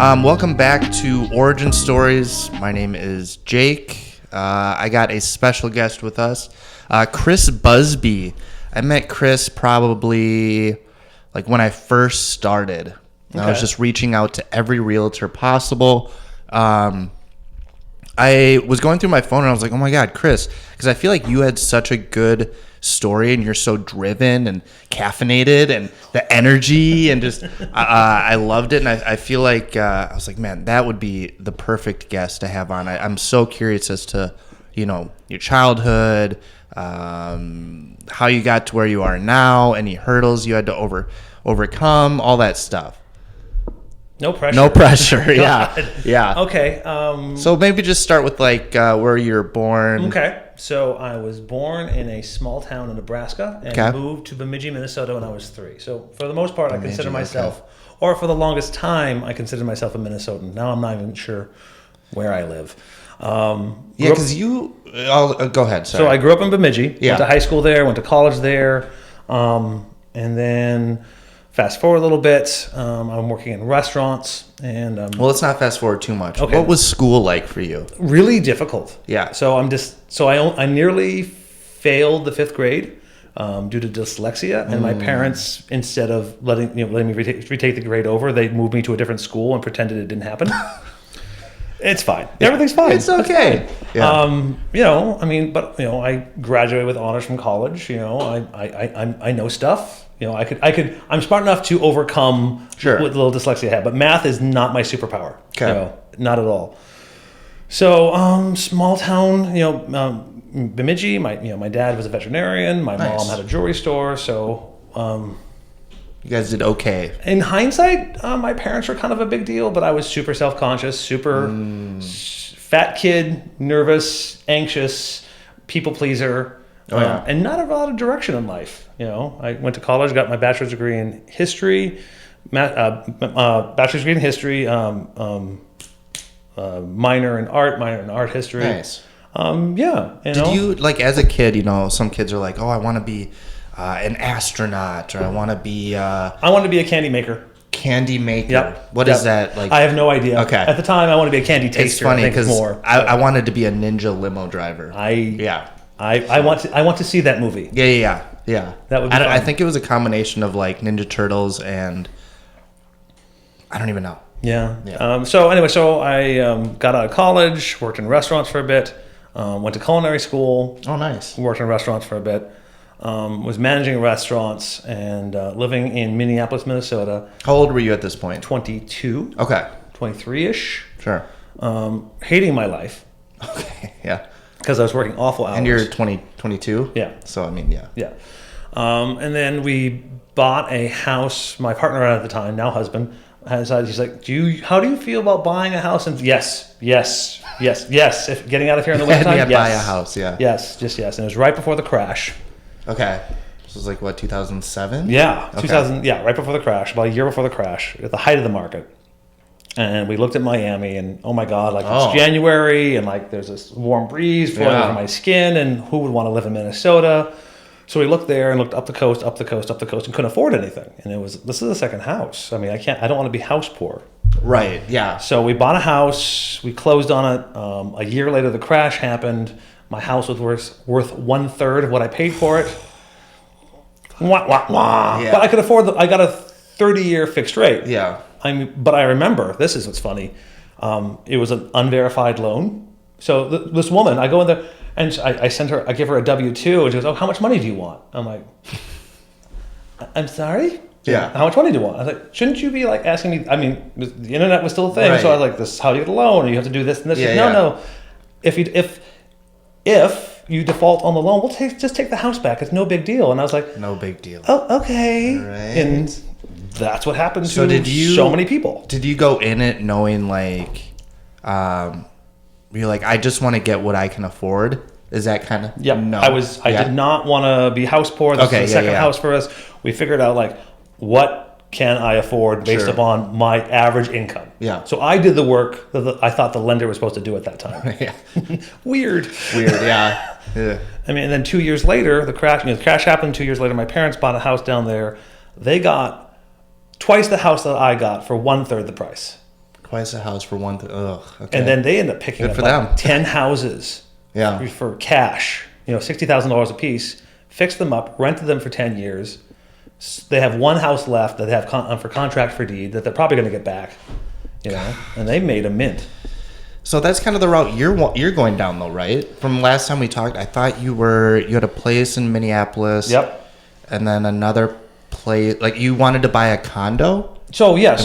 Welcome back to Origin Stories. My name is Jake. I got a special guest with us, Chris Busby. I met Chris probably like when I first started. Okay. I was just reaching out to every realtor possible. I was going through my phone and I was like, oh my God, Chris, because I feel like you had such a good story and you're so driven and caffeinated and the energy and just I loved it. And I feel like I was like, man, that would be the perfect guest to have on. I'm so curious as to, you know, your childhood, how you got to where you are now, any hurdles you had to overcome, all that stuff. No pressure. No pressure. Yeah. Okay. So maybe just start with like where you were born. Okay. So I was born in a small town in Nebraska and moved to Bemidji, Minnesota when I was 3. So for the most part, I consider myself, or for the longest time, I considered myself a Minnesotan. Now I'm not even sure where I live. Because go ahead. Sorry. So I grew up in Bemidji. Yeah. Went to high school there. Went to college there, and then. Fast forward a little bit, I'm working in restaurants, and well, let's not fast forward too much. Okay. What was school like for you? Really difficult. Yeah. So I nearly failed the 5th grade due to dyslexia, and my parents, instead of letting me retake the grade over, they moved me to a different school and pretended it didn't happen. It's fine. Yeah. Everything's fine. It's okay. Yeah. I graduated with honors from college. I know stuff. I'm smart enough to overcome what little dyslexia I have, but math is not my superpower. Okay. Not at all. So, small town, Bemidji, my dad was a veterinarian. My mom had a jewelry store. So, you guys did okay. In hindsight, my parents were kind of a big deal, but I was super self-conscious, super fat kid, nervous, anxious, people pleaser. And not a lot of direction in life. I went to college, got my bachelor's degree in history, bachelor's degree in history, minor in art history. Nice. Did you, like, as a kid, some kids are like, oh, I want to be an astronaut, or I want to be... I wanted to be a candy maker. Candy maker. Yep. What is that like? I have no idea. Okay. At the time, I wanted to be a candy taster. It's funny because I wanted to be a ninja limo driver. I want to see that movie. Yeah. That would be fun. I think it was a combination of like Ninja Turtles and I don't even know. Yeah. So I got out of college, worked in restaurants for a bit, went to culinary school. Oh, nice. Worked in restaurants for a bit. Was managing restaurants and living in Minneapolis, Minnesota. How old were you at this point? 22. Okay. 23-ish. Sure. Hating my life. Okay. Yeah. Because I was working awful hours. And you're 22? Yeah. So, I mean, yeah. Yeah. And then we bought a house. My partner at the time, now husband, he's like, how do you feel about buying a house? And yes. If getting out of here in the wintertime, yes. Buy a house, yeah. Yes, just yes. And it was right before the crash. Okay. This was like, what, 2007? Yeah. Okay. 2000. Yeah, right before the crash, about a year before the crash, at the height of the market. And we looked at Miami, and oh my God, it's January, and like there's this warm breeze flowing over my skin, and who would want to live in Minnesota? So we looked there and looked up the coast, and couldn't afford anything. And this is a second house. I mean, I don't want to be house poor. Right. Yeah. So we bought a house, we closed on it. A year later, the crash happened. My house was worth 1/3 of what I paid for it. Wah, wah, wah. Yeah. But I could afford I got a 30-year fixed rate. Yeah. But I remember, this is what's funny, it was an unverified loan. So this woman, I go in there, and I give her a W-2, and she goes, oh, how much money do you want? I'm like, I'm sorry? Yeah. How much money do you want? I was like, shouldn't you be like asking me, I mean, the internet was still a thing, so I was like, this, how do you get a loan? Or you have to do this and this. No. If you default on the loan, we'll just take the house back. It's no big deal. And I was like, no big deal. Oh, okay. All right. And that's what happened to so many people. Did you go in it knowing like, you're like, I just want to get what I can afford? Is that kind of? Yeah. No. I did not want to be house poor. This was the second house for us. We figured out like, what can I afford based upon my average income? Yeah. So I did the work that I thought the lender was supposed to do at that time. Yeah. Weird. Yeah. I mean, and then 2 years later, the crash happened. 2 years later, my parents bought a house down there. They got twice the house that I got for 1/3 the price. twice a house for one. Ugh. Okay. And then they end up picking Good up for like them. 10 houses Yeah. for cash, $60,000 a piece, fixed them up, rented them for 10 years. They have one house left that they have for contract for deed that they're probably going to get back, and they made a mint. So that's kind of the route you're going down, though, right? From last time we talked, I thought you had a place in Minneapolis. Yep. And then another place, like you wanted to buy a condo. So yeah, I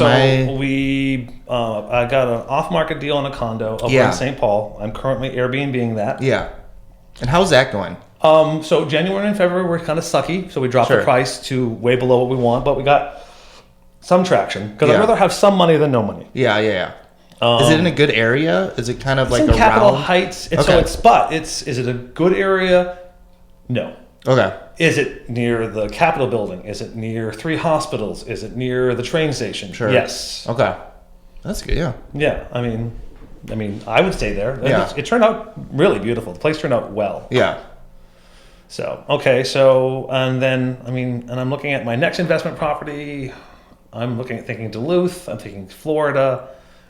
got an off-market deal on a condo over in St. Paul. I'm currently Airbnb-ing that. Yeah. And how's that going? So January and February were kind of sucky, so we dropped Sure. the price to way below what we want, but we got some traction because I'd rather have some money than no money. Yeah. Is it in a good area? Is it kind of like in around Capitol Heights? Okay. Is it a good area? No. Okay. Is it near the Capitol building? Is it near 3 hospitals? Is it near the train station? Sure. Yes. Okay. That's good. Yeah. Yeah. I mean, I would stay there. Yeah. It turned out really beautiful. The place turned out well. Yeah. So, and then, and I'm looking at my next investment property. I'm thinking Duluth. I'm thinking Florida.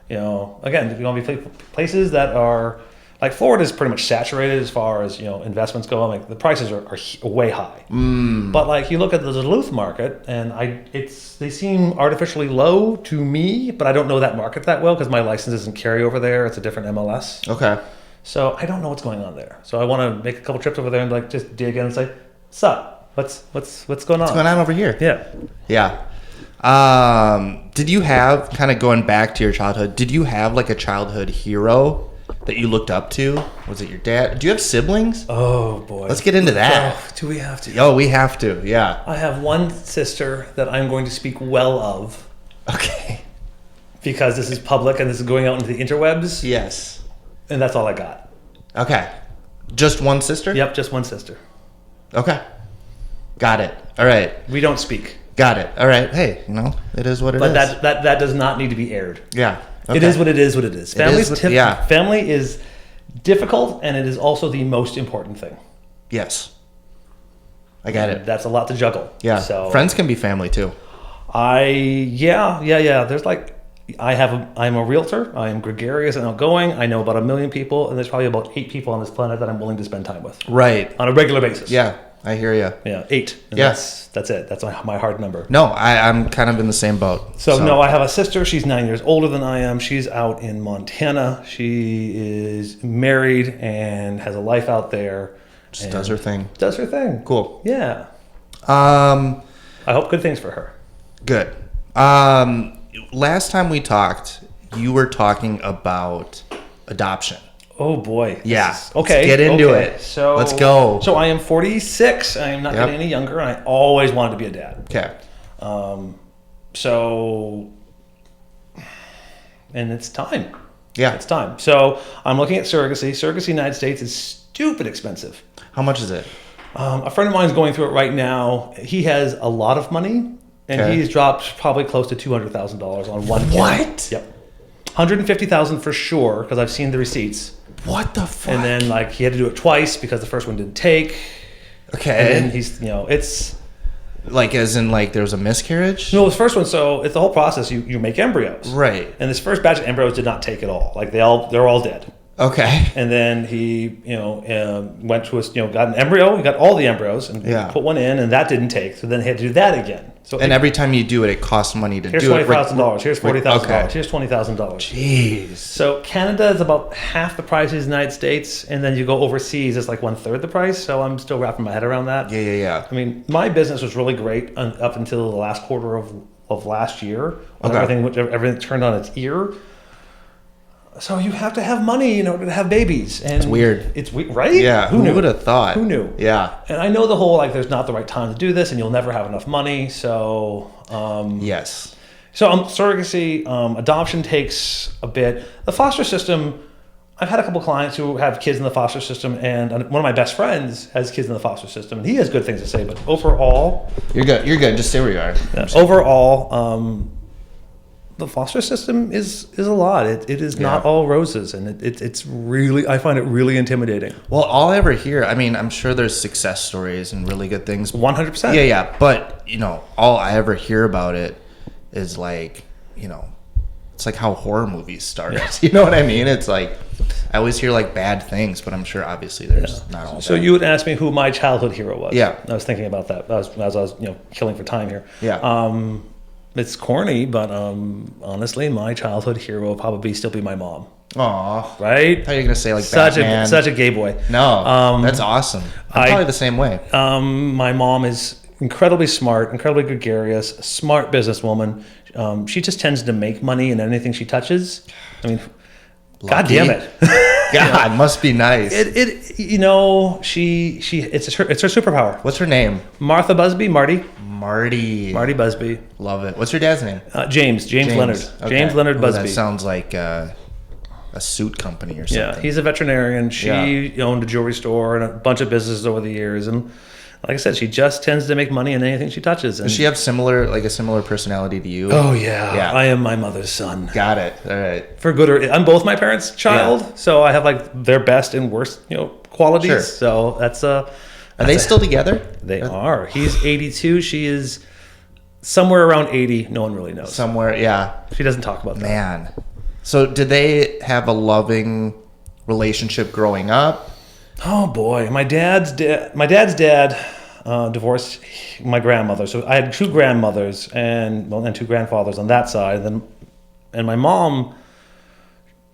Again, if you want to be places that are, like Florida is pretty much saturated as far as, investments go. Like the prices are way high. But like you look at the Duluth market and they seem artificially low to me, but I don't know that market that well because my license doesn't carry over there. It's a different MLS. Okay. So I don't know what's going on there. So I want to make a couple trips over there and like just dig in and say, "What's up? What's going on? What's going on over here?" Yeah. Yeah. Did you have, kind of going back to your childhood, did you have like a childhood hero that you looked up to? Was it your dad? Do you have siblings? Oh boy. Let's get into that. Oh, do we have to? Oh, we have to. Yeah. I have one sister that I'm going to speak well of. Okay. Because this is public and this is going out into the interwebs. Yes. And that's all I got. Okay. Just one sister? Yep, just one sister. Okay. Got it. All right. We don't speak. Got it. All right. Hey, it is what it is. But that does not need to be aired. Yeah. Okay. It is what it is. Family is difficult, and it is also the most important thing. Yes. I get it. That's a lot to juggle. Yeah. So Friends can be family too. Yeah. There's like, I'm a realtor. I am gregarious and outgoing. I know about 1 million people, and there's probably about 8 people on this planet that I'm willing to spend time with. Right. On a regular basis. Yeah. I hear you. Yeah, 8. And Yeah. That's it. That's my hard number. No, I'm kind of in the same boat. So no, I have a sister. She's 9 years older than I am. She's out in Montana. She is married and has a life out there. Just does her thing. Does her thing. Cool. Yeah. I hope good things for her. Good. Last time we talked, you were talking about adoption. Oh boy. Yeah. Okay. Let's get into it. So let's go. So I am 46. I am not getting any younger, and I always wanted to be a dad. Okay. And it's time. Yeah. It's time. So I'm looking at surrogacy. Surrogacy in the United States is stupid expensive. How much is it? A friend of mine is going through it right now. He has a lot of money, and he's dropped probably close to $200,000 on one kid. What? Yep. $150,000 for sure, because I've seen the receipts. What the fuck? And then like he had to do it twice because the first one didn't take. Okay. And then he's it's like as in like there was a miscarriage? no, this first one. So it's the whole process. You make embryos, Right. And this first batch of embryos did not take at all. Like they're all dead. Okay. And then he went to got an embryo. He got all the embryos and put one in, and that didn't take. So then he had to do that again. So every time you do it, it costs money to here's do it. Here's $20,000. Here's $40,000. Okay. Here's $20,000. Jeez. So Canada is about half the price of the United States, and then you go overseas, it's like 1/3 the price. So I'm still wrapping my head around that. Yeah. I mean, my business was really great up until the last quarter of last year when everything turned on its ear. So you have to have money in order to have babies. And it's weird. It's weird, right? Yeah. Who would have thought? Who knew? Yeah. And I know the whole there's not the right time to do this, and you'll never have enough money. So yes. So surrogacy, adoption takes a bit. The foster system. I've had a couple clients who have kids in the foster system, and one of my best friends has kids in the foster system, and he has good things to say. But overall, you're good. You're good. Just stay where you are. Overall, the foster system is a lot. It is not all roses, and it's really, I find it really intimidating. Well, all I ever hear, I mean, I'm sure there's success stories and really good things. 100%. Yeah. But all I ever hear about it is like, it's like how horror movies start. You know what I mean? It's like I always hear like bad things, but I'm sure obviously there's not all. So bad. you would ask me who my childhood hero was. Yeah. I was thinking about that as I was killing for time here. Yeah. It's corny, but honestly, my childhood hero will probably still be my mom. Aw. Right? How are you gonna say like such Batman? such a gay boy? No, that's awesome. I'm probably the same way. My mom is incredibly smart, incredibly gregarious, smart businesswoman. She just tends to make money in anything she touches. I mean, God damn it! God, must be nice. She it's her superpower. What's her name? Martha Busby, Marty Busby. Love it. What's her dad's name? James Leonard. Okay. James Leonard Busby. That sounds like a suit company or something. Yeah, he's a veterinarian. She owned a jewelry store and a bunch of businesses over the years, and like I said, she just tends to make money in anything she touches. And does she have a similar personality to you? Oh yeah. I am my mother's son. Got it. All right. For good or I'm both my parents' child, so I have like their best and worst, qualities. Sure. So that's Are they still together? They are. He's 82. She is somewhere around 80. No one really knows. Somewhere, yeah. She doesn't talk about that. Man. So did they have a loving relationship growing up? Oh boy, my dad's dad divorced my grandmother. So I had two grandmothers and two grandfathers on that side. And my mom,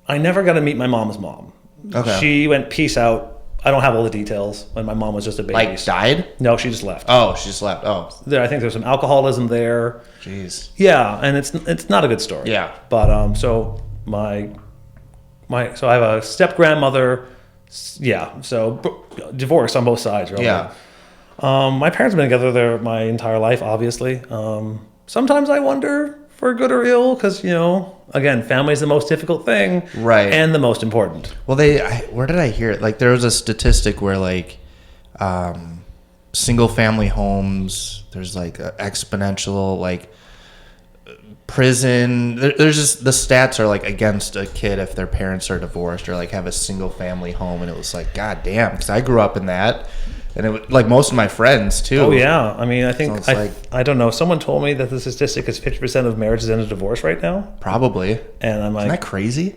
I never got to meet my mom's mom. Okay. She went peace out. I don't have all the details when my mom was just a baby. Like died? No, she just left. Oh, she just left. Oh. I think there's some alcoholism there. Jeez. Yeah, and it's not a good story. Yeah. But so I have a step grandmother. Yeah, so divorce on both sides, really. Yeah. My parents have been together my entire life, obviously. Sometimes I wonder for good or ill, because again, family is the most difficult thing, right, and the most important. Well, where did I hear it? Like there was a statistic where like single family homes, there's like exponential like prison. There's just the stats are like against a kid if their parents are divorced or like have a single family home, and it was like god damn, because I grew up in that. And it was like most of my friends too. Oh yeah, I mean, I think so I don't know. Someone told me that the statistic is 50% of marriages end in divorce right now. Probably. And I'm like, isn't that crazy?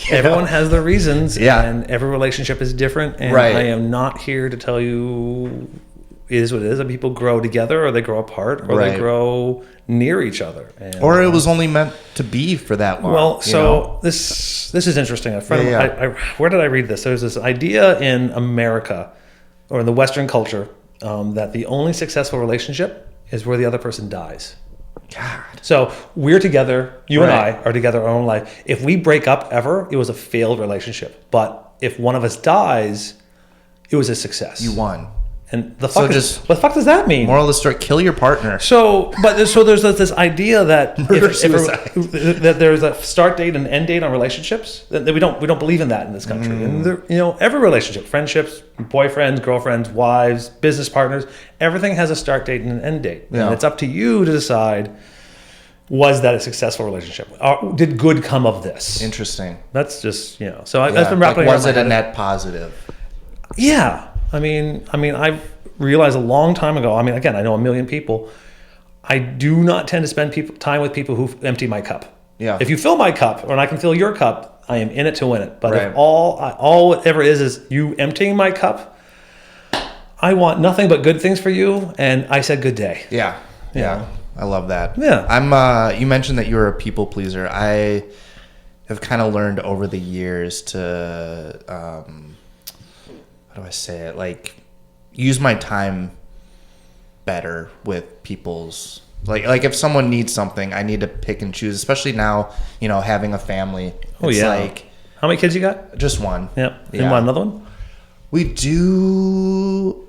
Everyone has their reasons, yeah, and every relationship is different. And right. I am not here to tell you it is what it is. And people grow together, or they grow apart, or right. they grow near each other. And, or it was only meant to be for that long. Well, so this is interesting. A friend, where did I read this? There's this idea in America, or in the Western culture, that the only successful relationship is where the other person dies. God. So we're together. You right. and I are together our own life. If we break up ever, it was a failed relationship. But if one of us dies, it was a success. You won. And what the fuck does that mean? Moral of the story: kill your partner. So there's this idea that suicide. That there's a start date and end date on relationships. That we don't believe in that in this country. And every relationship, friendships, boyfriends, girlfriends, wives, business partners, everything has a start date and an end date. Yeah. And it's up to you to decide: was that a successful relationship? Did good come of this? Interesting. That's just So I've been wrapping. Was it a net positive? Yeah. I mean, I realized a long time ago. I mean, again, I know a million people. I do not tend to spend time with people who empty my cup. Yeah. If you fill my cup, or I can fill your cup, I am in it to win it. But right. if all it ever is you emptying my cup, I want nothing but good things for you. And I said, good day. Yeah. Yeah. I love that. Yeah. You mentioned that you're a people pleaser. I have kind of learned over the years to, how do I say it? Like, use my time better with people's like if someone needs something, I need to pick and choose, especially now, having a family. Oh yeah. Like, how many kids you got? Just one. Yep. You want another one? We do.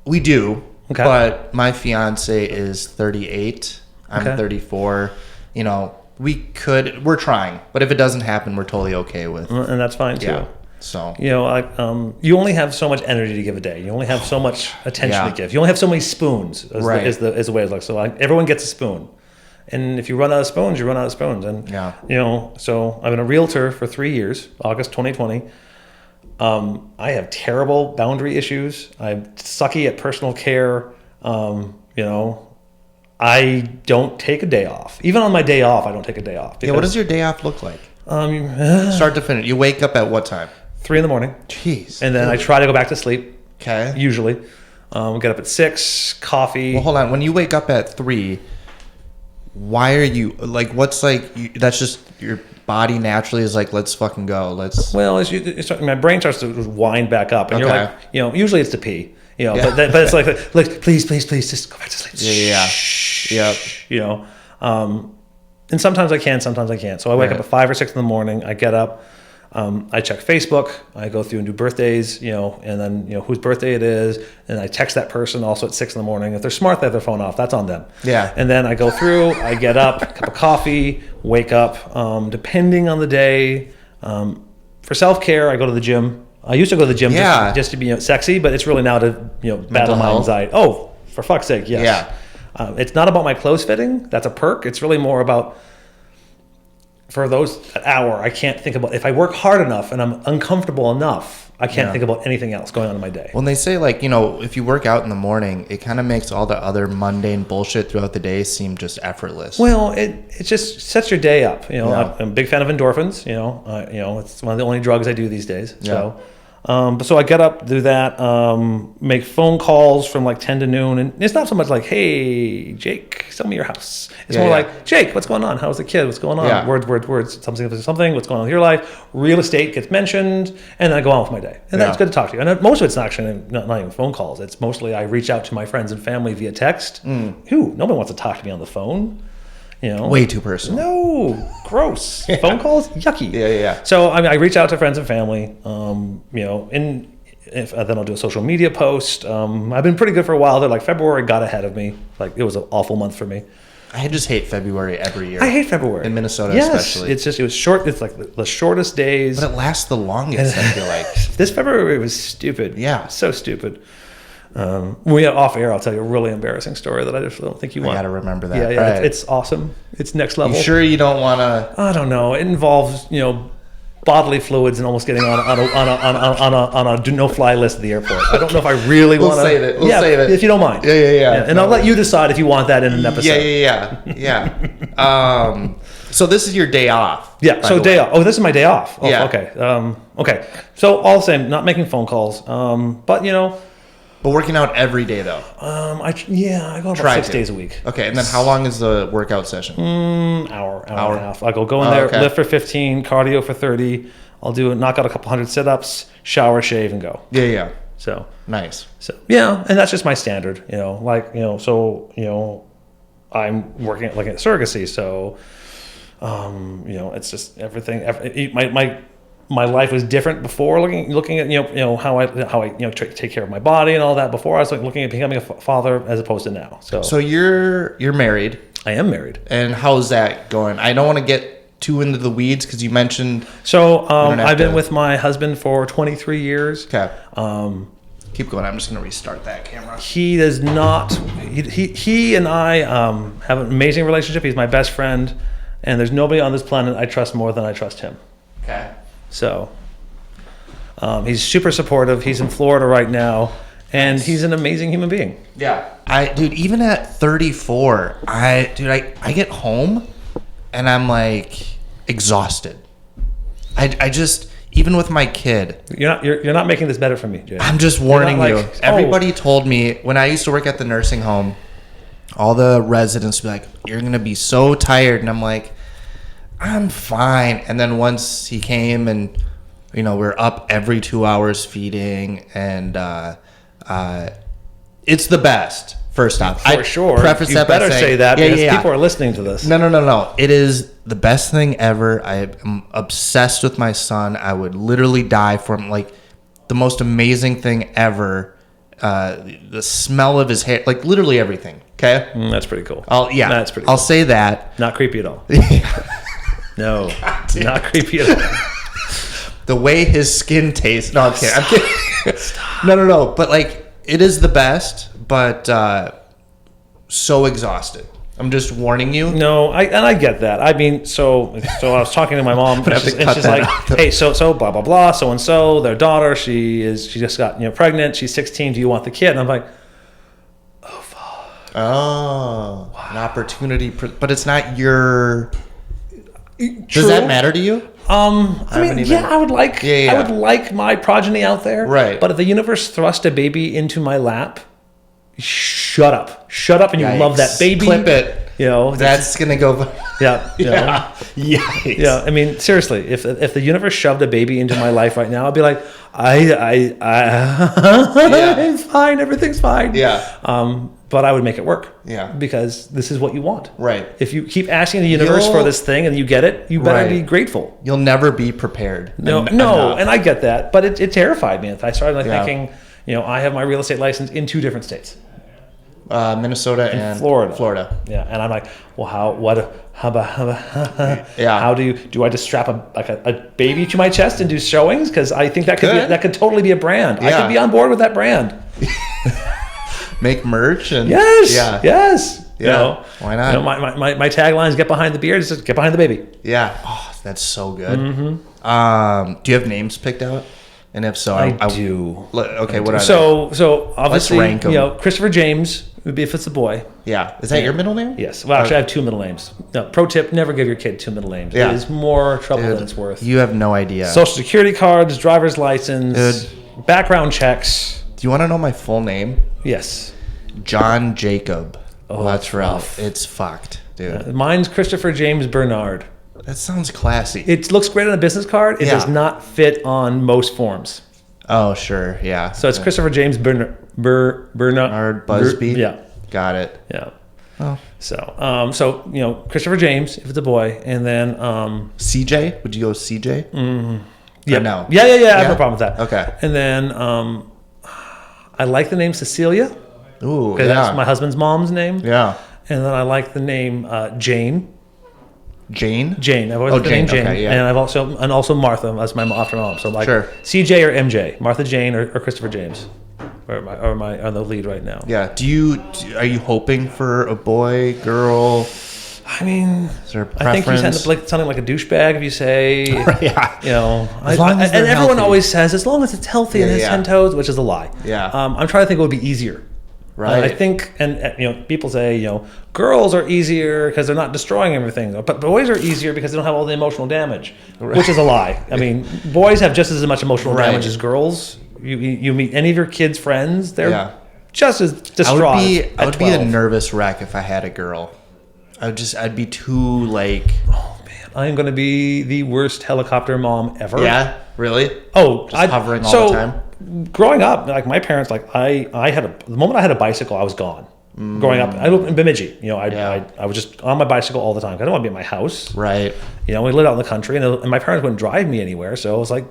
Okay. But my fiance is 38. I'm 34. We're trying, but if it doesn't happen, we're totally okay with. And that's fine too. Yeah. So you only have so much energy to give a day. You only have so much attention to give. You only have so many spoons. Is the way it looks. So everyone gets a spoon, and if you run out of spoons, you run out of spoons. And so I've been a realtor for 3 years. August 2020. I have terrible boundary issues. I'm sucky at personal care. I don't take a day off. Even on my day off, I don't take a day off. Yeah, what does your day off look like? Start to finish. You wake up at what time? 3 a.m. Jeez. And then I try to go back to sleep. Okay. Usually. Get up at 6, coffee. Well, hold on. When you wake up at 3, why are you like? What's like? That's just your body naturally is like, let's fucking go. Let's. Well, my brain starts to wind back up, and you're like, usually it's to pee. But it's like, please, just go back to sleep. Yeah. And sometimes I can, sometimes I can't. So I wake up at 5 or 6 in the morning. I get up, I check Facebook. I go through and do birthdays, and then whose birthday it is, and I text that person also at 6 in the morning. If they're smart, they have their phone off. That's on them. Yeah. And then I go through. I get up, cup of coffee, wake up. Depending on the day, for self-care, I go to the gym. I used to go to the gym just to be battle but it's really now to battle my anxiety. Oh, for fuck's sake, yes. Yeah. It's not about my clothes fitting. That's a perk. It's really more about, for those hour, I can't think about, if I work hard enough and I'm uncomfortable enough, I can't think about anything else going on in my day. When they say like, if you work out in the morning, it kind of makes all the other mundane bullshit throughout the day seem just effortless. Well, it just sets your day up. I'm a big fan of endorphins. It's one of the only drugs I do these days. So. So I get up, do that, make phone calls from like 10 to noon. And it's not so much like, hey, Jake, sell me your house. It's more like, Jake, what's going on? How's the kid? What's going on? Yeah. Words, something. What's going on with your life? Real estate gets mentioned. And then I go on with my day. And that's good to talk to you. And most of it's actually not even phone calls. It's mostly I reach out to my friends and family via text. Nobody wants to talk to me on the phone. Way too personal. No, gross. Phone calls, yucky. Yeah. So I reach out to friends and family. Then I'll do a social media post. I've been pretty good for a while. They're like February got ahead of me. Like it was an awful month for me. I just hate February every year. I hate February in Minnesota, especially. It was short. It's like the shortest days, but it lasts the longest. I feel like this February was stupid. Yeah, so stupid. When we get off air, I'll tell you a really embarrassing story that I just don't think you want. I gotta remember that. Yeah, right. It's awesome. It's next level. You sure you don't want to? I don't know. It involves bodily fluids and almost getting on a no-fly list at the airport. I don't know if I really want to. Save it. We'll save it if you don't mind. Yeah. And I'll let you decide if you want that in an episode. Yeah. So this is your day off. Yeah. So day off. Oh, this is my day off. Oh, yeah. Okay. Okay. So all the same, not making phone calls. But But working out every day though. I go about 6 days a week. Okay, and then how long is the workout session? Hour and a half. I go in there, lift for 15, cardio for 30. I'll knock out a couple hundred sit-ups, shower, shave, and go. Yeah. So nice. So and that's just my standard. I'm working at surrogacy, so it's just everything. My life was different before looking at how I take care of my body and all that. Before I was looking at becoming a father as opposed to now. So you're married. I am married. And how's that going? I don't want to get too into the weeds because you mentioned. So I've been with my husband for 23 years. Okay. Keep going. I'm just going to restart that camera. He does not. He and I have an amazing relationship. He's my best friend, and there's nobody on this planet I trust more than I trust him. Okay. So he's super supportive. He's in Florida right now, and he's an amazing human being. Yeah. Dude, even at 34, I get home and I'm like exhausted. I just, even with my kid. You're not making this better for me, Jay. I'm just warning you. Everybody told me when I used to work at the nursing home, all the residents would be like, you're going to be so tired. And I'm like, I'm fine. And then once he came and, we're up every 2 hours feeding and it's the best, first off. For sure. Preface you that by better saying, say that because people are listening to this. No. It is the best thing ever. I am obsessed with my son. I would literally die for him. Like, the most amazing thing ever. The smell of his hair. Like, literally everything. Okay? That's pretty cool. That's pretty cool. I'll say that. Not creepy at all. No, not creepy at all. The way his skin tastes. No, I'm kidding. No. But it is the best, but so exhausted. I'm just warning you. No, I get that. I mean, so I was talking to my mom, and she's like, "Hey, so blah blah blah, so and so, their daughter, she just got pregnant. She's 16. Do you want the kid?" And I'm like, "Oh fuck." Oh, an opportunity, but it's not your. True. Does that matter to you? I would like I would like my progeny out there. Right. But if the universe thrust a baby into my lap, shut up, and Yikes. you love that baby. Clip it. You know, that's gonna go. Yeah. You know? Yikes. Yeah. I mean, seriously, if the universe shoved a baby into my life right now, I'd be like, it's fine, everything's fine. Yeah. But I would make it work. Yeah. Because this is what you want. Right. If you keep asking the universe for this thing and you get it, you better be grateful. You'll never be prepared. No, and I get that, but it terrified me. I started thinking, I have my real estate license in 2 different states. Minnesota and Florida. Yeah, and I'm like, well, how do I just strap a baby to my chest and do showings? Because I think that could totally be a brand. Yeah. I could be on board with that brand. Make merch and yes. Yeah. Why not? My tagline is "Get behind the beard." It's just get behind the baby. Yeah. Oh, that's so good. Mm-hmm. Do you have names picked out? And if so, I do. Okay, what are they? So obviously, let's rank them. Christopher James would be if it's a boy. Yeah. Is that your middle name? Yes. Well, actually, I have 2 middle names. No, pro tip: never give your kid 2 middle names. Yeah. It is more trouble than it's worth. You have no idea. Social security cards, driver's license, background checks. Do you want to know my full name? Yes. John Jacob. Oh, that's rough. It's fucked, dude. Mine's Christopher James Bernard. That sounds classy. It looks great on a business card. It does not fit on most forms. Oh, sure. Yeah. So it's Christopher James Bernard Busby. Yeah. Got it. Yeah. Oh. So Christopher James if it's a boy, and then CJ. Would you go CJ? Mm-hmm. Yeah. No. Yeah. I have no problem with that. Okay. And then I like the name Cecilia. Ooh, because that's my husband's mom's name. Yeah. And then I like the name Jane. Jane. I've always liked the name Jane. Okay, yeah. And also Martha as my after mom. So like CJ or MJ, Martha Jane or Christopher James, are the lead right now. Yeah. Are you hoping for a boy, girl? I mean, is there a preference? I think you end up sounding like a douchebag if you say, yeah. As long as and everyone always says as long as it's healthy and it's 10 toes, which is a lie. Yeah. I'm trying to think it would be easier. Right. I think, and people say, girls are easier because they're not destroying everything, but boys are easier because they don't have all the emotional damage, which is a lie. I mean, boys have just as much emotional damage as girls. You meet any of your kids' friends, they're just as distraught. I would be a nervous wreck if I had a girl. I'd be too like. Oh man, I am going to be the worst helicopter mom ever. Yeah, really? Oh, just hovering all the time. Growing up, like my parents, the moment I had a bicycle, I was gone. Growing up, I lived in Bemidji. I was just on my bicycle all the time. I don't want to be at my house. Right. We lived out in the country, and my parents wouldn't drive me anywhere. So I was like,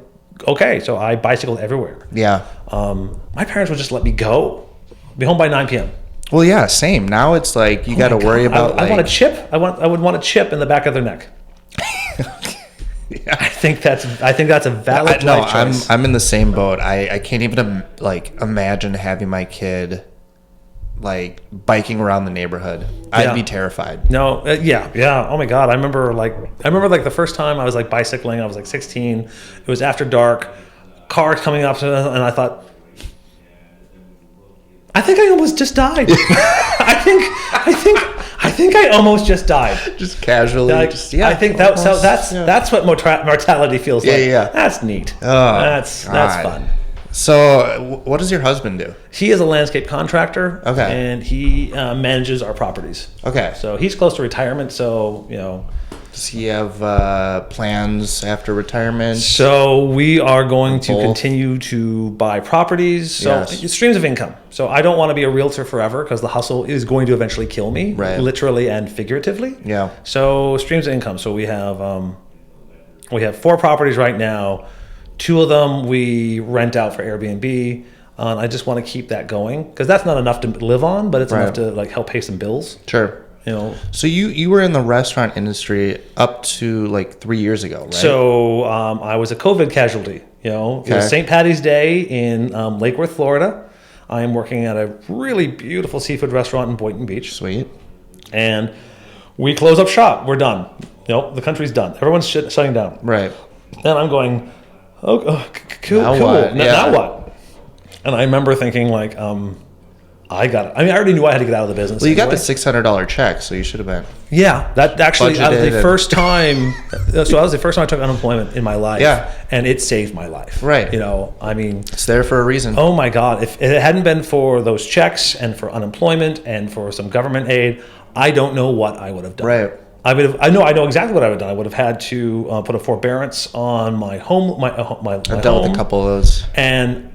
okay. So I bicycled everywhere. Yeah. My parents would just let me go. Be home by 9 p.m. Well, yeah, same. Now it's like you got to worry about. I want a chip. I would want a chip in the back of their neck. Yeah. I think that's a valid choice. I'm in the same boat. I can't even imagine having my kid biking around the neighborhood. I'd be terrified. No, yeah. Oh my God, I remember the first time I was bicycling. I was 16. It was after dark. Cars coming up, and I thought, I think I almost just died. I think I almost just died. Just casually. I think that's what mortality feels like. Yeah. That's neat. Oh, that's fun. So, what does your husband do? He is a landscape contractor. Okay. And he manages our properties. Okay. So he's close to retirement. So Does he have plans after retirement? So we are going to continue to buy properties. So streams of income. So I don't want to be a realtor forever because the hustle is going to eventually kill me, literally and figuratively. Yeah. So streams of income. So we have 4 properties right now. 2 of them we rent out for Airbnb. I just want to keep that going because that's not enough to live on, but it's enough to help pay some bills. Sure. So you were in the restaurant industry up to 3 years ago, right? So I was a COVID casualty. It was St. Patty's Day in Lake Worth, Florida. I am working at a really beautiful seafood restaurant in Boynton Beach. Sweet. And we close up shop. We're done. The country's done. Everyone's shutting down. Right. And I'm going, cool. Now what? Now what? And I remember thinking I got it. I mean, I already knew I had to get out of the business. Well, you got anyway. the $600 check, so you should have been. Yeah, that actually that was Budgeted the first time. So that was the first time I took unemployment in my life. Yeah. And it saved my life. Right. You know, I mean, It's there for a reason. oh my God, if it hadn't been for those checks and for unemployment and for some government aid, I don't know what I would have done. Right. I know exactly what I would have done. I would have had to put a forbearance on my home, my I've dealt with a couple of those. And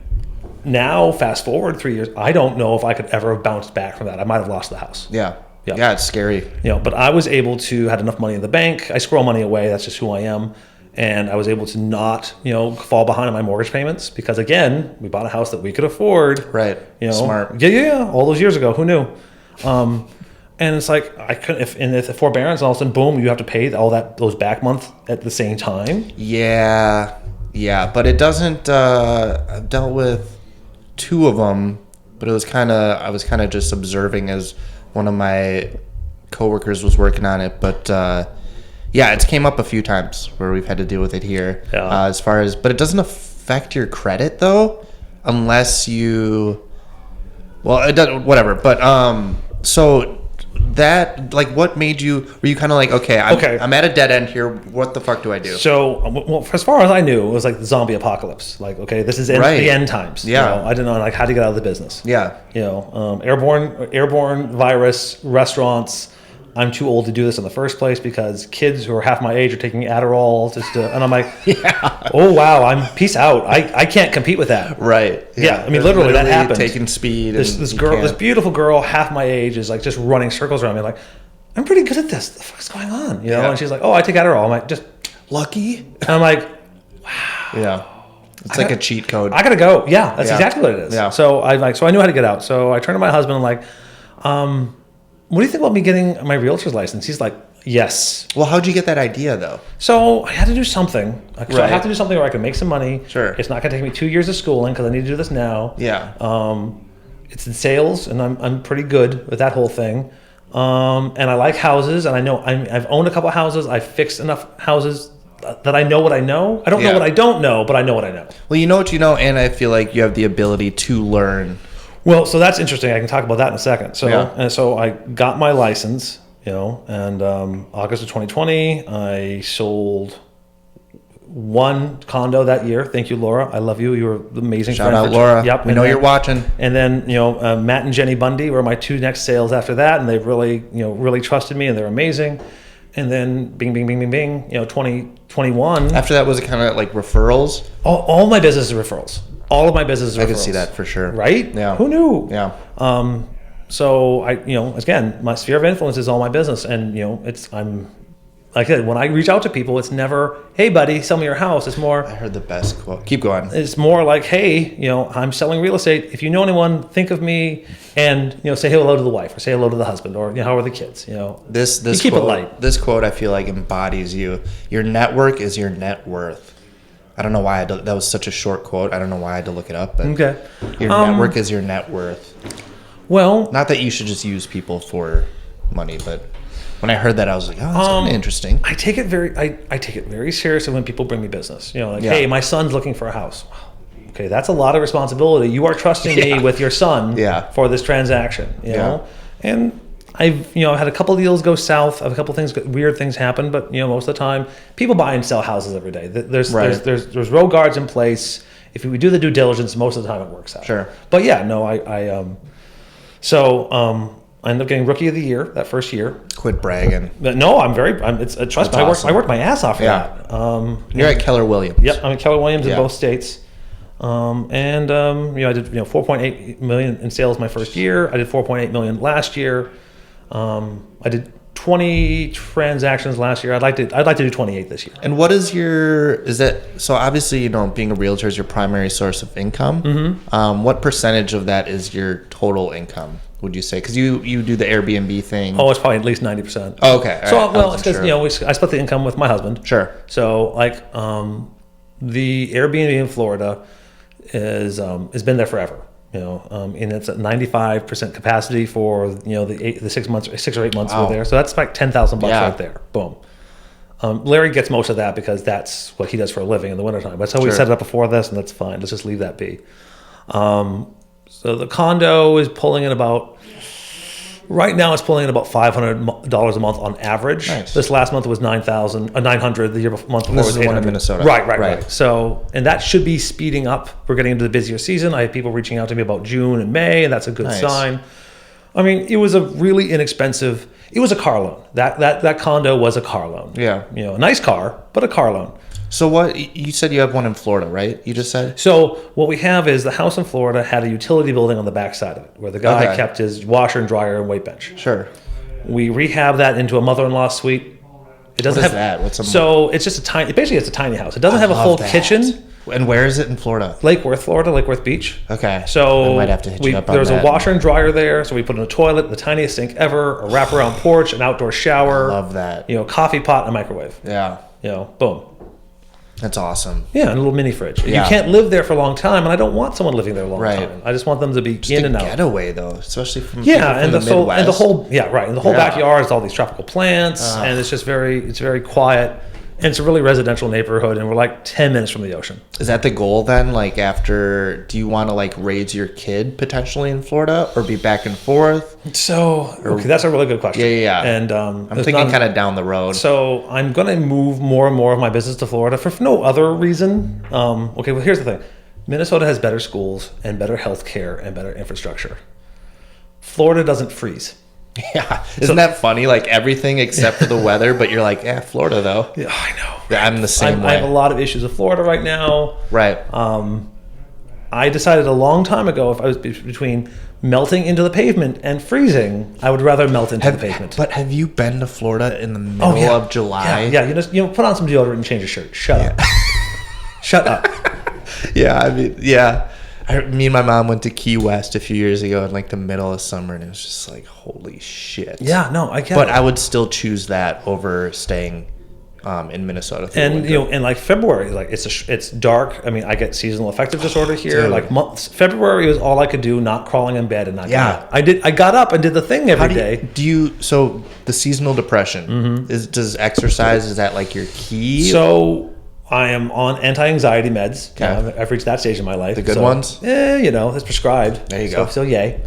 now, fast forward 3 years, I don't know if I could ever have bounced back from that. I might have lost the house. Yeah. Yeah. Yeah, it's scary. You know, but I was able to had enough money in the bank. I squirrel money away. That's just who I am. And I was able to not, you know, fall behind on my mortgage payments because, again, we bought a house that we could afford. Right. You know, Smart. Yeah. All those years ago, who knew? And it's like I couldn't. If the forbearance, all of a sudden, boom, you have to pay those back month at the same time. Yeah. Yeah, but it doesn't. I've dealt with 2 of them, but I was kind of just observing as one of my coworkers was working on it. But yeah, it's came up a few times where we've had to deal with it here. Yeah. But it doesn't affect your credit though, unless you. Well, it doesn't. Whatever. But so. That like what made you were you kind of like okay I'm at a dead end here, what the fuck do I do? So well, as far as I knew, it was like the zombie apocalypse, like okay, this is the end times. Yeah. You know, I didn't know like how to get out of the business. Yeah. You know, airborne virus, restaurants. I'm too old to do this in the first place because kids who are half my age are taking Adderall and I'm like, yeah. Oh wow, I'm peace out. I can't compete with that. Right. Yeah. I mean, literally that happened. Taking speed. This girl, this beautiful girl, half my age, is like just running circles around me. Like, I'm pretty good at this. What the fuck's going on? You know? Yeah. And she's like, oh, I take Adderall. I'm like, just lucky. And I'm like, wow. Yeah. It's like a cheat code. I gotta go. Yeah, that's exactly what it is. Yeah. So I knew how to get out. So I turned to my husband and like, what do you think about me getting my realtor's license? He's like, yes. Well, how'd you get that idea though? So I had to do something. So I Right. have to do something where I can make some money. Sure. It's not gonna take me 2 years of schooling because I need to do this now. Yeah. It's in sales, and I'm pretty good with that whole thing. And I like houses, and I know I've owned a couple of houses. I fixed enough houses that I know what I know. I don't know what I don't know, but I know what I know. Well, you know what you know, and I feel like you have the ability to learn. Well, so that's interesting. I can talk about that in a second. So, Yeah. and so I got my license, you know, and August of 2020, I sold one condo that year. Thank you, Laura. I love you. You were an amazing Shout friend. out, Laura. Yep. We know you're watching. And then, you know, Matt and Jenny Bundy were my 2 next sales after that, and they've really, you know, really trusted me, and they're amazing. And then, bing, bing, bing, bing, bing. You know, 2021. After that, was it kind of like referrals? All my business is referrals. All of my business is referrals. I can see that for sure. Right? Yeah. Who knew? Yeah. So I, you know, again, my sphere of influence is all my business, and you know, I'm like I said, when I reach out to people, it's never, hey buddy, sell me your house. It's more, I heard the best quote. Keep going. it's more like, hey, you know, I'm selling real estate. If you know anyone, think of me, and you know, say hello to the wife or say hello to the husband, or you know, how are the kids? You know, This you keep quote, it light. This quote I feel like embodies you. Your network is your net worth. I don't know why that was such a short quote. I don't know why I had to look it up. But Okay. Your network is your net worth. Well, Not that you should just use people for money, but when I heard that, I was like, oh, that's kind of interesting. I take it very seriously when people bring me business. You know, like, Yeah. hey, my son's looking for a house. Okay, that's a lot of responsibility. You are trusting me with your son for this transaction. You know, and I've had a couple of deals go south. I've had a couple of things, weird things happen, but you know, most of the time, people buy and sell houses every day. There's road guards in place. If we do the due diligence, most of the time it works out. Sure. But yeah, no, I ended up getting Rookie of the Year that first year. Quit bragging. No, trust me. awesome. I worked my ass off for Yeah. that. You're at Keller Williams. Yep, I'm at Keller Williams in Yeah. both states. I did 4.8 million in sales my first year. I did 4.8 million last year. I did 20 transactions last year. I'd like to do 28 this year. And what is so obviously, being a realtor is your primary source of income. Mm-hmm. What percentage of that is your total income, would you say? Because you do the Airbnb thing. Oh, it's probably at least 90%. Oh, okay. So, All right. well, it's because, I split the income with my husband. Sure. So, like, the Airbnb in Florida has been there forever. And it's at 95% capacity for the 6 months, 6 or 8 months we're there. So that's like $10,000 right there. Boom. Larry gets most of that because that's what he does for a living in the wintertime. That's how we set it up before this, and that's fine. Let's just leave that be. So the condo is pulling in about, right now it's pulling in about $500 a month on average. Nice. This last month was 900. The month before This was is the one in 800. Minnesota. Right. So, and that should be speeding up. We're getting into the busier season. I have people reaching out to me about June and May, and that's a good sign. I mean, it was a really inexpensive. It was a car loan. That condo was a car loan. Yeah. A nice car, but a car loan. So what you said you have one in Florida, right? You just said. So what we have is the house in Florida had a utility building on the back side of it, where the guy kept his washer and dryer and weight bench. Sure. We rehab that into a mother-in-law suite. It doesn't What is have that? What's a so it's just a tiny. Basically, it's a tiny house. It doesn't have a full kitchen. And where is it in Florida? Lake Worth, Florida, Lake Worth Beach. Okay. So I might have to hit you up on there's that. a washer and dryer there, so we put in a toilet, the tiniest sink ever, a wraparound porch, an outdoor shower. Love that. Coffee pot, and a microwave. Yeah. Boom. That's awesome. Yeah, and a little mini fridge. Yeah. You can't live there for a long time, and I don't want someone living there a long Right. time. I just want them to be Just in a and out. getaway though, especially from people Yeah, from and the the whole Midwest. and the whole backyard is all these tropical plants, and it's just very quiet, and it's a really residential neighborhood, and we're like 10 minutes from the ocean. Is that the goal then? Like after, do you want to like raise your kid potentially in Florida or be back and forth? So okay, that's a really good question. Yeah. And I'm thinking kind of down the road. So I'm going to move more and more of my business to Florida for no other reason. Okay, well here's the thing: Minnesota has better schools and better health care and better infrastructure. Florida doesn't freeze. Yeah. Isn't that funny? Like everything except for the weather, but you're like, Florida though. Yeah, I know. I'm the same way. I have a lot of issues with Florida right now. Right. I decided a long time ago if I was between melting into the pavement and freezing, I would rather melt into the pavement. But have you been to Florida in the middle of July? Yeah. Put on some deodorant and change your shirt. Shut up. Shut up. Yeah, I mean, yeah. Me and my mom went to Key West a few years ago in like the middle of summer, and it was just like, holy shit. Yeah, no, I get it. But I would still choose that over staying in Minnesota. And in like February, like it's dark. I mean, I get seasonal affective disorder here. Dude. Like February was all I could do, not crawling in bed and not getting up. I got up and did the thing every day. So the seasonal depression does exercise, is that like your key? So I am on anti-anxiety meds. Okay. I've reached that stage in my life. The good ones? It's prescribed. There you go. So yay.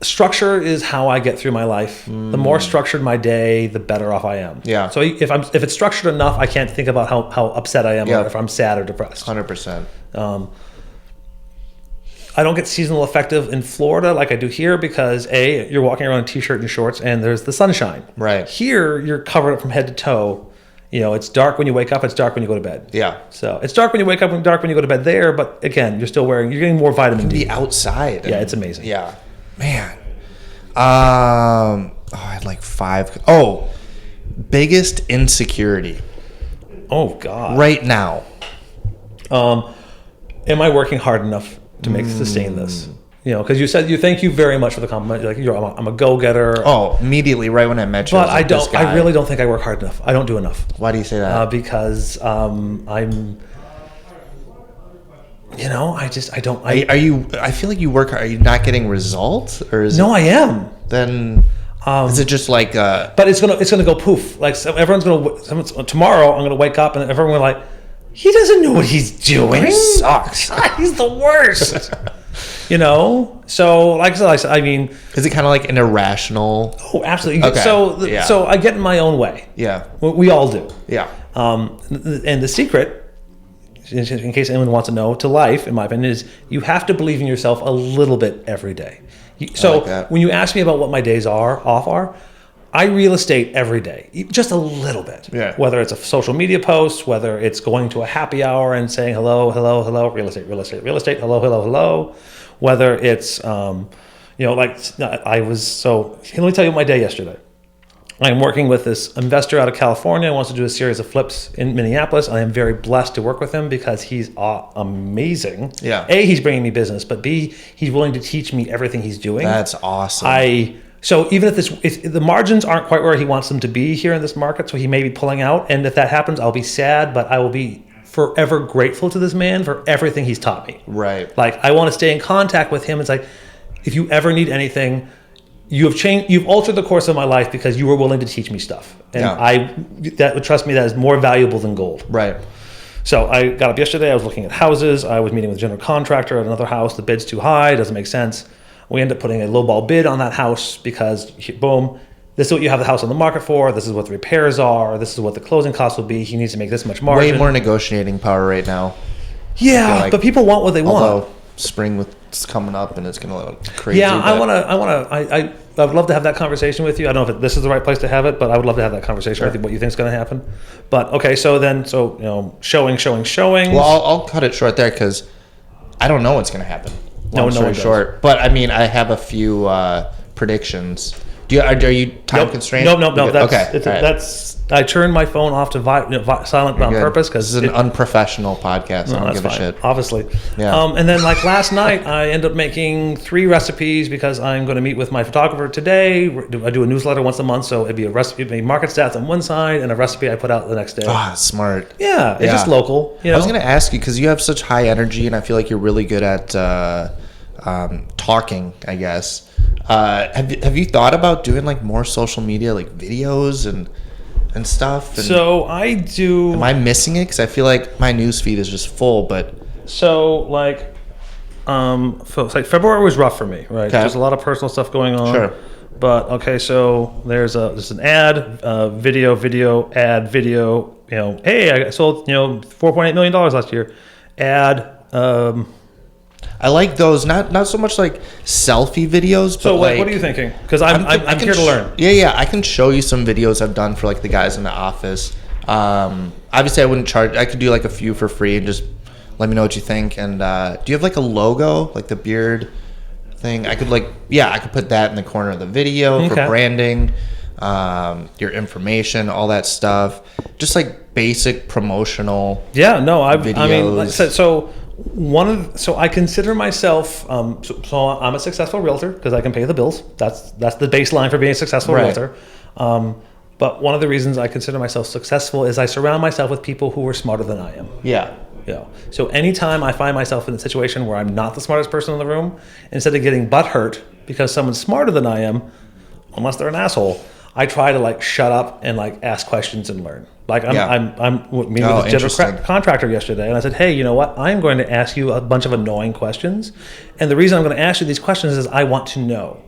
Structure is how I get through my life. The more structured my day, the better off I am. Yeah. So if it's structured enough, I can't think about how upset I am or if I'm sad or depressed. 100%. I don't get seasonal affective in Florida like I do here because you're walking around in t-shirt and shorts and there's the sunshine. Right. Here, you're covered up from head to toe. It's dark when you wake up. It's dark when you go to bed. Yeah. So it's dark when you wake up and dark when you go to bed there. But again, you're getting more vitamin D. Be outside. Yeah, it's amazing. Yeah. Man. I had like 5. Oh, biggest insecurity Oh God. right now. Am I working hard enough to sustain this? Because you said thank you very much for the compliment. You're like, I'm a go-getter. Oh, immediately right when I met you. But I was like, I really don't think I work hard enough. I don't do enough. Why do you say that? Because I'm. I don't. Are you? I feel like you work hard. Are you not getting results, or is No, I am. Then is it just like? But it's gonna go poof. Like tomorrow, I'm gonna wake up and everyone will like, he doesn't know what he's doing. He sucks. He's the worst. So like I said, I mean, Is it kind of like an irrational? oh, absolutely. Okay. So I get in my own way. Yeah. We all do. Yeah. And the secret, in case anyone wants to know, to life, in my opinion, is you have to believe in yourself a little bit every day. So when you ask me about what my days are, I real estate every day, just a little bit. Yeah. Whether it's a social media post, whether it's going to a happy hour and saying hello, real estate, hello. Whether it's, let me tell you my day yesterday. I'm working with this investor out of California who wants to do a series of flips in Minneapolis. I am very blessed to work with him because he's amazing. Yeah. A, he's bringing me business, but B, he's willing to teach me everything he's doing. That's awesome. So even if the margins aren't quite where he wants them to be here in this market, so he may be pulling out, and if that happens, I'll be sad, but I will be forever grateful to this man for everything he's taught me. Right. Like, I want to stay in contact with him. It's like, if you ever need anything, you've altered the course of my life because you were willing to teach me stuff. And trust me, that is more valuable than gold. Right. So I got up yesterday. I was looking at houses. I was meeting with a general contractor at another house. The bid's too high. It doesn't make sense. We end up putting a lowball bid on that house because, boom, this is what you have the house on the market for. This is what the repairs are. This is what the closing costs will be. He needs to make this much margin. Way more negotiating power right now. Yeah, like, but people want what they want. Spring is coming up and it's going to look crazy. Yeah, I would love to have that conversation with you. I don't know if this is the right place to have it, but I would love to have that conversation with you. What you think is going to happen? But okay, so showing. Well, I'll cut it short there because I don't know what's going to happen. Long story short, but I mean, I have a few predictions. Are you time constrained? No. I turned my phone off to silent on purpose because this is an unprofessional podcast. I don't give a shit. Obviously. Yeah. And then like last night, I ended up making 3 recipes because I'm going to meet with my photographer today. I do a newsletter once a month, so it'd be a recipe, it'd be market stats on one side, and a recipe I put out the next day. Smart. Yeah, it's just local. I was going to ask you because you have such high energy, and I feel like you're really good at talking, I guess. Have you thought about doing like more social media, like videos and stuff? And so I do. Am I missing it? Because I feel like my news feed is just full. But so like February was rough for me, right? Okay. There's a lot of personal stuff going on. Sure. But okay, so there's an ad, video, ad, video. Hey, I sold $4.8 million last year. Ad. I like those, not so much like selfie videos, but so like, what are you thinking? Because I'm here to learn. Yeah, I can show you some videos I've done for like the guys in the office. Obviously, I wouldn't charge. I could do like a few for free and just let me know what you think. And do you have like a logo, like the beard thing? I could put that in the corner of the video for branding, your information, all that stuff. Just like basic promotional. Yeah, no, videos. I mean, like I said, so I consider myself so I'm a successful realtor because I can pay the bills. That's the baseline for being a successful realtor. But one of the reasons I consider myself successful is I surround myself with people who are smarter than I am. Yeah. So anytime I find myself in a situation where I'm not the smartest person in the room, instead of getting butthurt because someone's smarter than I am, unless they're an asshole, I try to like shut up and like ask questions and learn. Like I'm meeting with a general contractor yesterday, and I said, hey, you know what? I'm going to ask you a bunch of annoying questions, and the reason I'm going to ask you these questions is I want to know.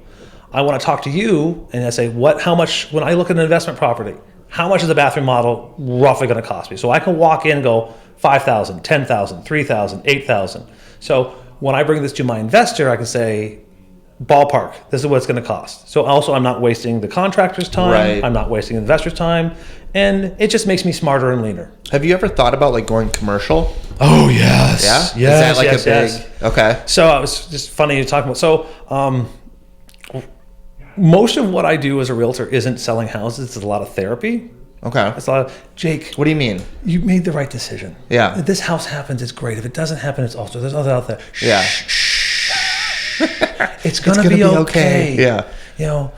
I want to talk to you, and I say, how much? When I look at an investment property, how much is the bathroom model roughly going to cost me? So I can walk in and go $5,000, $10,000, $3,000, $8,000. So when I bring this to my investor, I can say, ballpark, this is what it's going to cost. So also I'm not wasting the contractor's time. Right. I'm not wasting the investor's time. And it just makes me smarter and leaner. Have you ever thought about like going commercial? Oh, yes. Yeah? Yes, is that like big... Okay. So I was just funny you talking about. So most of what I do as a realtor isn't selling houses. It's a lot of therapy. Okay. It's a lot of, Jake. What do you mean? You made the right decision. Yeah. If this house happens, it's great. If it doesn't happen, it's also, there's others out there. Yeah. It's gonna be okay. Yeah.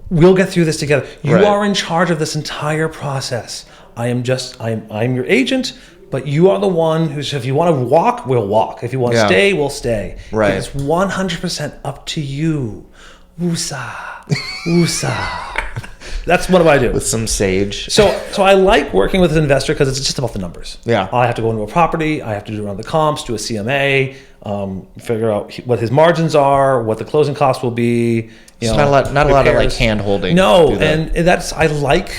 We'll get through this together. You are in charge of this entire process. I'm your agent, but you are the one who's, if you want to walk, we'll walk. If you want to stay, we'll stay. Right. It's 100% up to you. Woosah. That's what I do. With some sage. So I like working with an investor because it's just about the numbers. Yeah. I have to go into a property. I have to do around the comps, do a CMA, figure out what his margins are, what the closing costs will be. Not a lot of like hand holding. No, and that's I like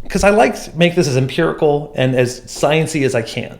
to make this as empirical and as sciencey as I can.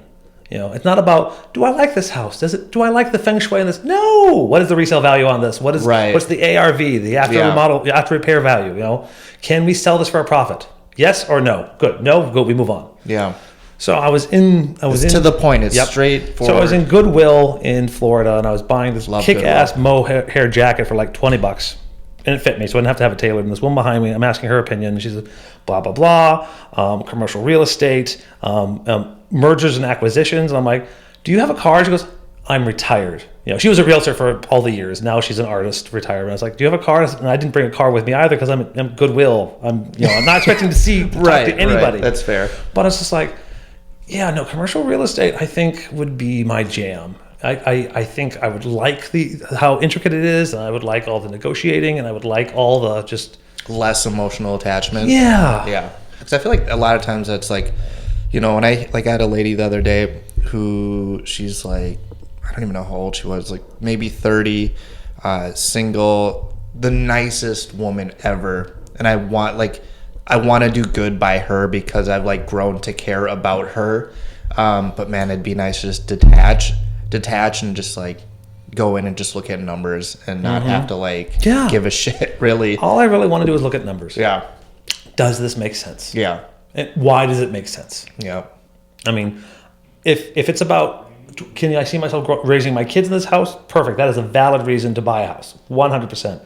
It's not about, do I like this house? Do I like the feng shui in this? No. What is the resale value on this? What's the ARV, the after repair value? Can we sell this for a profit? Yes or no? Good. No. Good. We move on. Yeah. So it's to the point. It's straightforward. So I was in Goodwill in Florida, and I was buying this kick-ass mohair jacket for like $20. And it fit me, so I didn't have to have it tailored. And this woman behind me, I'm asking her opinion, and she says, blah, blah, blah, commercial real estate, mergers and acquisitions. And I'm like, do you have a car? She goes, I'm retired. She was a realtor for all the years. Now she's an artist, retired. And I was like, do you have a car? And I didn't bring a car with me either because I'm Goodwill. I'm not expecting to talk to anybody. Right. That's fair. But it's just like, commercial real estate, I think, would be my jam. I think I would like how intricate it is, and I would like all the negotiating, and I would like all the just less emotional attachment. Yeah. Because I feel like a lot of times that's like, you know, when I had a lady the other day who she's like, I don't even know how old she was, like maybe 30, single, the nicest woman ever. And I want to do good by her because I've like grown to care about her. But man, it'd be nice to just detach and just like go in and just look at numbers and not have to like give a shit, really. All I really want to do is look at numbers. Yeah. Does this make sense? Yeah. And why does it make sense? Yeah. I mean, if it's about, can I see myself raising my kids in this house? Perfect. That is a valid reason to buy a house. 100%.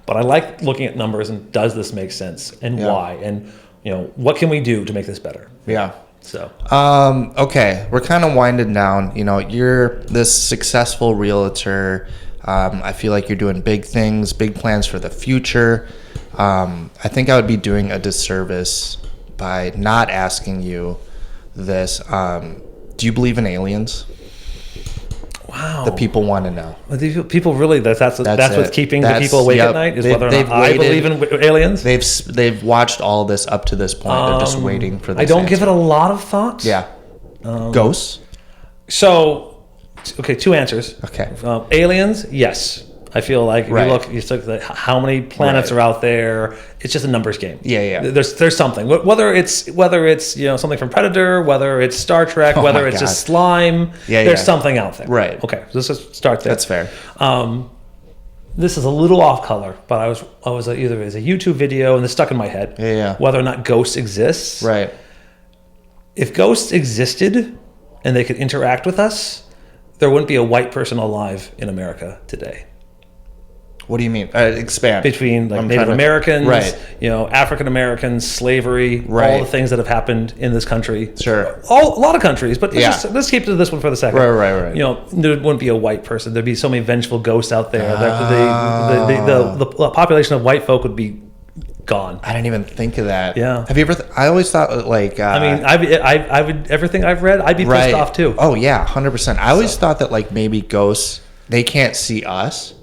But I like looking at numbers and does this make sense and why? And, you know, what can we do to make this better? Yeah. So, okay, we're kind of winding down. You know, you're this successful realtor. I feel like you're doing big things, big plans for the future. I think I would be doing a disservice by not asking you this. Do you believe in aliens? wow. The people want to know. People really, that's what's keeping the people awake at night is whether or not I believe in aliens. They've watched all this up to this point. They're just waiting for this I don't give answer. it a lot of thought. Yeah. Ghosts? So, okay, two answers. Okay. Aliens, yes. I feel like if Right. you look at how many planets Right. are out there, it's just a numbers game. Yeah. There's something. Whether it's you know something from Predator, whether it's Star Trek, Oh whether my it's God. just slime, Yeah, there's yeah. something out there. Right. Okay, so let's just start there. That's fair. This is a little off color, but I was either as a YouTube video and this stuck in my head. Yeah. Whether or not ghosts exists. Right. If ghosts existed and they could interact with us, there wouldn't be a white person alive in America today. What do you mean? Expand. Between like I'm Native trying to- Americans, Right. you know, African Americans, slavery, all Right. the things that have happened in this country. Sure. A lot of countries, but let's keep to this one for the second. Right. You know, there wouldn't be a white person. There'd be so many vengeful ghosts out there. The population of white folk would be gone. I didn't even think of that. Yeah. Have you ever? I always thought like. I mean, I would everything I've read, I'd be pissed off too. Oh yeah, 100%. I always thought that like maybe ghosts they can't see us,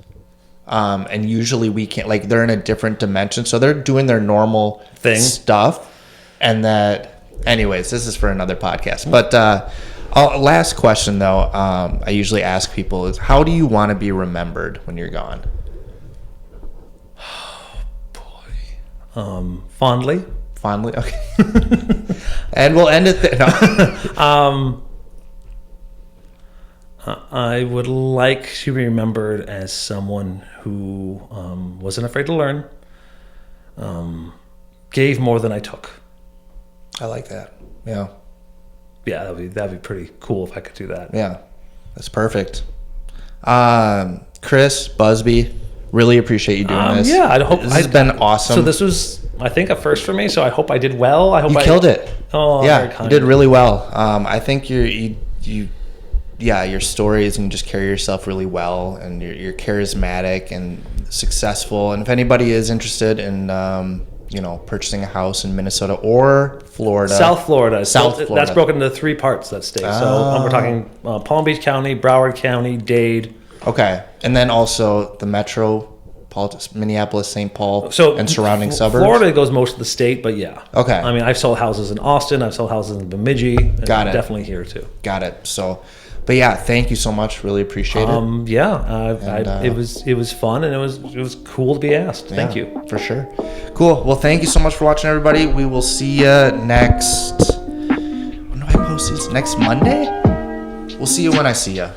and usually we can't. Like they're in a different dimension, so they're doing their normal stuff, and that. Anyways, this is for another podcast. But last question though, I usually ask people is how do you want to be remembered when you're gone? Fondly. Okay. And we'll end it there. No. I would like to be remembered as someone who wasn't afraid to learn, gave more than I took. I like that. Yeah. Yeah, that'd be pretty cool if I could do that. Yeah. That's perfect. Chris, Busby, really appreciate you doing this. Yeah, I hope this has been awesome. So this was, I think, a first for me. So I hope I did well. I hope you killed it. Oh, yeah, very kind. you did really well. I think your stories and just carry yourself really well, and you're charismatic and successful. And if anybody is interested in purchasing a house in Minnesota or Florida, South Florida, that's that's broken into 3 parts. That state. So we're talking Palm Beach County, Broward County, Dade. Okay, and then also the Minneapolis, St. Paul, and surrounding suburbs. Florida goes most of the state, but yeah. Okay. I mean, I've sold houses in Austin. I've sold houses in Bemidji. And Got it. Definitely here too. Got it. So, but yeah, thank you so much. Really appreciate it. Yeah. It was fun and it was cool to be asked. Thank you. For sure. Cool. Well, thank you so much for watching, everybody. We will see you next. When do I post these? Next Monday? We'll see you when I see you.